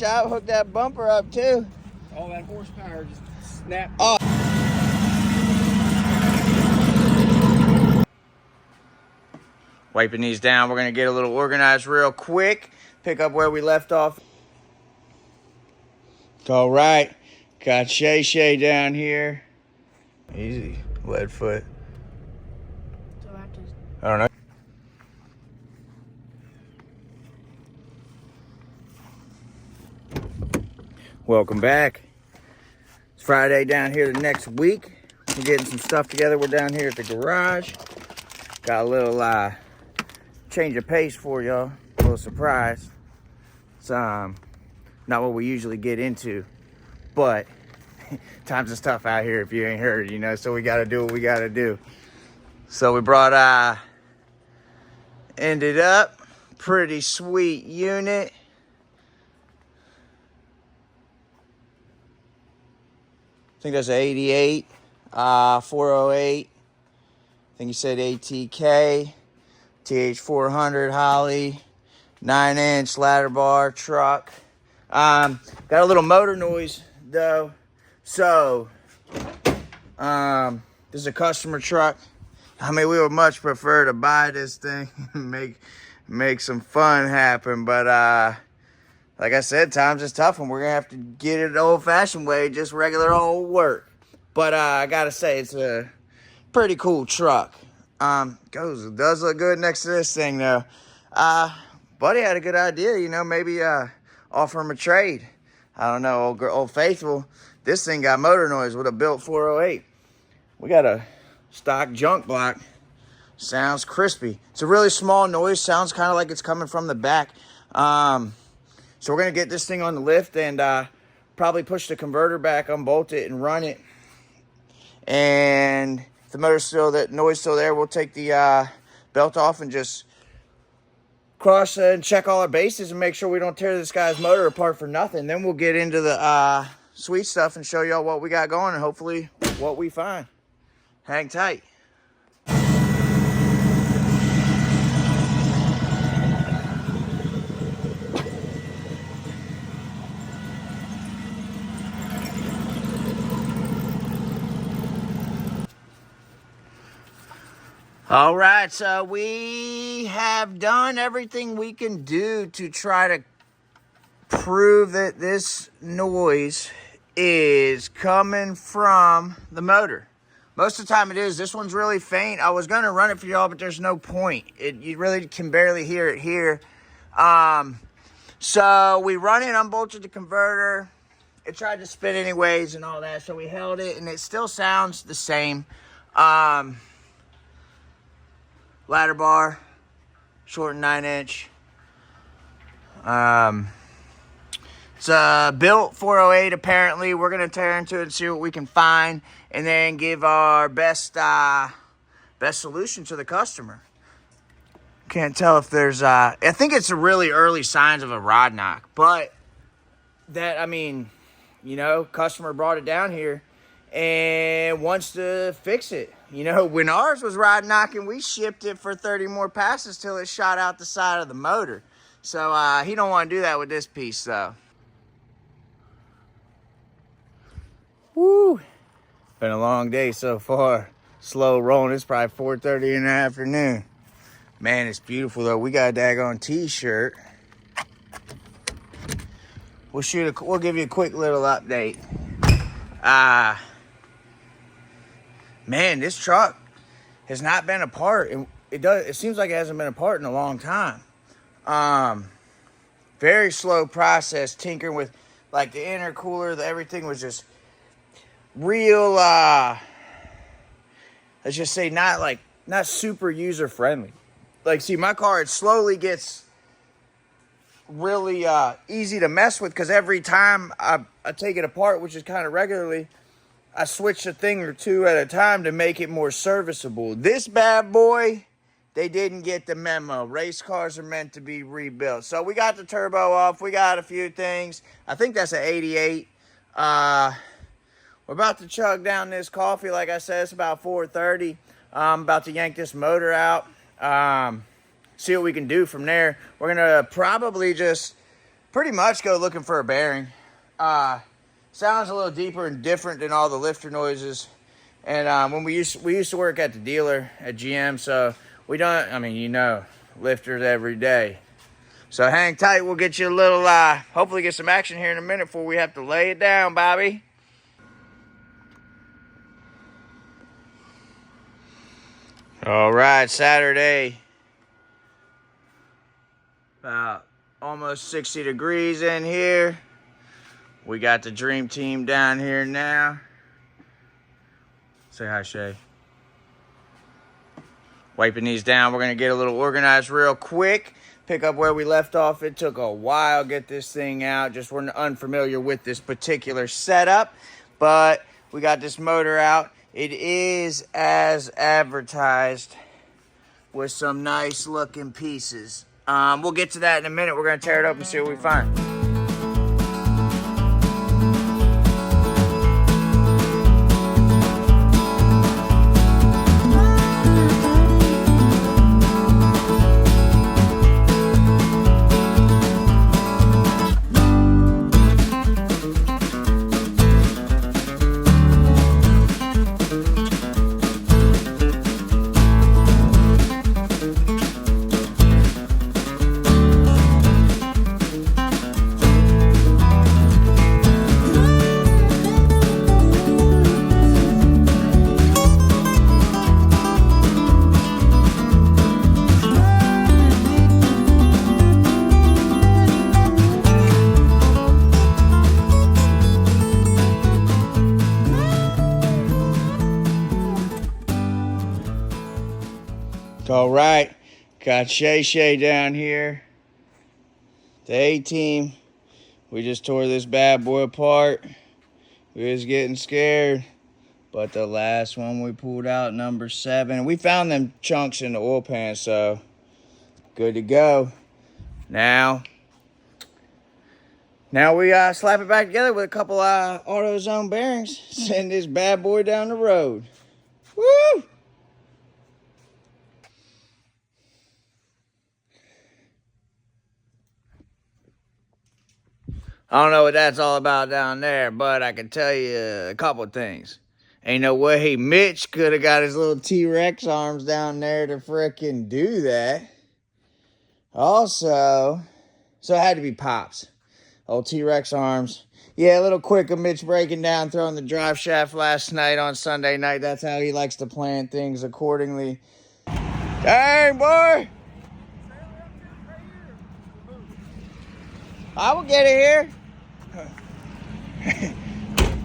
shop, hook that bumper up too. All that horsepower just snapped. Oh. Wiping these down, we're gonna get a little organized real quick. Pick up where we left off. All right, got Shay down here. Easy, lead foot. I don't know. Welcome back. It's Friday down here the next week. We're getting some stuff together. We're down here at the garage. Got a little change of pace for y'all. A little surprise. It's not what we usually get into, but times is tough out here if you ain't heard, you know, so we got to do what we got to do. So we brought ended up pretty sweet unit. I think that's an 88, 408. I think you said ATK, TH400 Holly, 9-inch ladder bar truck. Got a little motor noise though. So, this is a customer truck. I mean, we would much prefer to buy this thing and make some fun happen. But, like I said, times is tough and we're going to have to get it the old-fashioned way, just regular old work. But, I got to say, it's a pretty cool truck. Does look good next to this thing, though. Buddy had a good idea, you know, maybe, offer him a trade. I don't know, old faithful. This thing got motor noise with a built 408. We got a stock junk block. Sounds crispy. It's a really small noise. Sounds kind of like it's coming from the back. So we're going to get this thing on the lift and probably push the converter back, unbolt it, and run it. And if the motor's still, that noise still there, we'll take the belt off and just cross and check all our bases and make sure we don't tear this guy's motor apart for nothing. Then we'll get into the sweet stuff and show y'all what we got going and hopefully what we find. Hang tight. All right, so we have done everything we can do to try to prove that this noise is coming from the motor. Most of the time it is. This one's really faint. I was going to run it for y'all, but there's no point. You really can barely hear it here. So we run it, unbolted the converter. It tried to spin anyways and all that, so we held it, and it still sounds the same. Ladder bar, short 9-inch. It's a built 408 apparently. We're going to tear into it and see what we can find and then give our best solution to the customer. Can't tell if there's I think it's a really early signs of a rod knock, but that, I mean, you know, customer brought it down here and wants to fix it. You know, when ours was rod knocking, we shipped it for 30 more passes till it shot out the side of the motor. So he don't want to do that with this piece, though. Woo! Been a long day so far. Slow rolling. It's probably 4:30 in the afternoon. Man, it's beautiful though. We got a daggone t-shirt. We'll give you a quick little update. Man, this truck has not been apart. It seems like it hasn't been apart in a long time. Very slow process, tinkering with like the intercooler. Everything was just real, let's just say not super user friendly. Like, see, my car, it slowly gets really easy to mess with because every time I take it apart, which is kind of regularly, I switch a thing or two at a time to make it more serviceable. This bad boy, they didn't get the memo. Race cars are meant to be rebuilt. So we got the turbo off. We got a few things. I think that's an 88. We're about to chug down this coffee. Like I said, it's about 4:30. I'm about to yank this motor out. See what we can do from there. We're going to probably just pretty much go looking for a bearing. Sounds a little deeper and different than all the lifter noises. And when we used to work at the dealer at GM, so we don't, I mean, you know, lifters every day. So hang tight, we'll get you a little, hopefully get some action here in a minute before we have to lay it down, Bobby. All right, Saturday. About almost 60 degrees in here. We got the dream team down here now. Say hi, Shay. Wiping these down, we're gonna get a little organized real quick. Pick up where we left off. It took a while to get this thing out. Just we're unfamiliar with this particular setup, but we got this motor out. It is as advertised with some nice looking pieces. We'll get to that in a minute. We're gonna tear it up and see what we find. All right, got Shay down here. The A-team. We just tore this bad boy apart. We was getting scared. But the last one we pulled out, number 7. We found them chunks in the oil pan, so good to go. Now we slap it back together with a couple AutoZone bearings. Send this bad boy down the road. Woo! I don't know what that's all about down there, but I can tell you a couple of things. Ain't no way Mitch could have got his little T-Rex arms down there to frickin' do that. Also, so it had to be Pops. Old T-Rex arms. Yeah, a little quick of Mitch breaking down, throwing the drive shaft last night on Sunday night. That's how he likes to plan things accordingly. Dang, boy! I will get it here.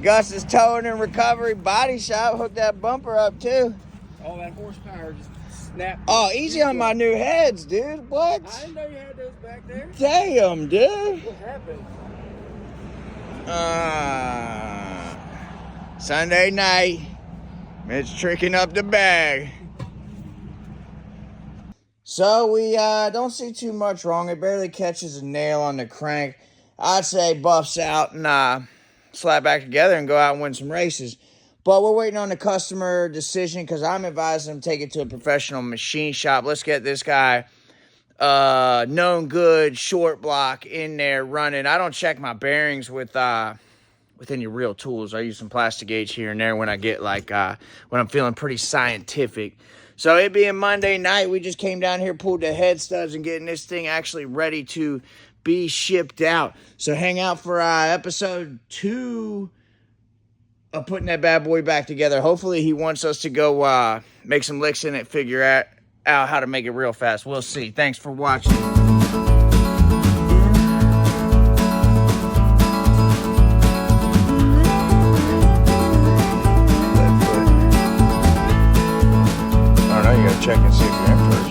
Gus is towing and recovery body shop. Hooked that bumper up too. All that horsepower just snapped. Oh, easy on my new heads, dude. What? I didn't know you had those back there. Damn, dude. What happened? Sunday night. Mitch tricking up the bag. So we don't see too much wrong. It barely catches a nail on the crank. I'd say buffs out and slap back together and go out and win some races. But we're waiting on the customer decision because I'm advising him to take it to a professional machine shop. Let's get this guy known good short block in there running. I don't check my bearings with any real tools. I use some plastic gauge here and there when I get like when I'm feeling pretty scientific. So it being Monday night, we just came down here, pulled the head studs, and getting this thing actually ready to be shipped out. So hang out for episode 2 of putting that bad boy back together. Hopefully he wants us to go make some licks in it, figure out how to make it real fast. We'll see. Thanks for watching. Check and see if you're in first.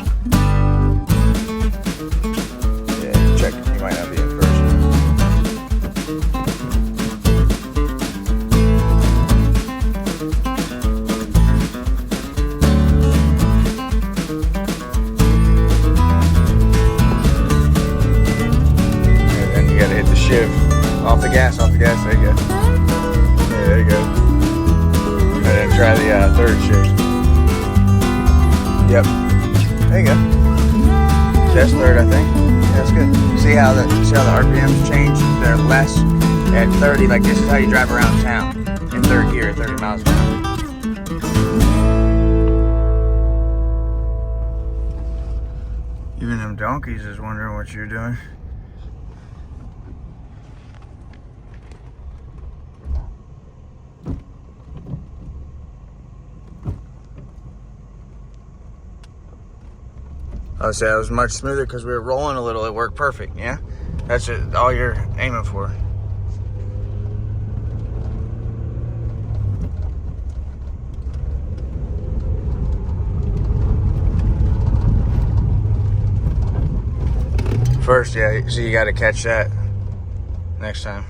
Yeah, check. You might not be in first. And then you gotta hit the shift. Off the gas. There you go. Yeah, there you go. And then try the third shift. Yep. There you go. That's third, I think. That's good. See how the RPMs change? They're less at 30. Like this is how you drive around town in third gear at 30 miles an hour. Even them donkeys is wondering what you're doing. I say it was much smoother because we were rolling a little. It worked perfect. Yeah, that's all you're aiming for. First, yeah. So you got to catch that next time.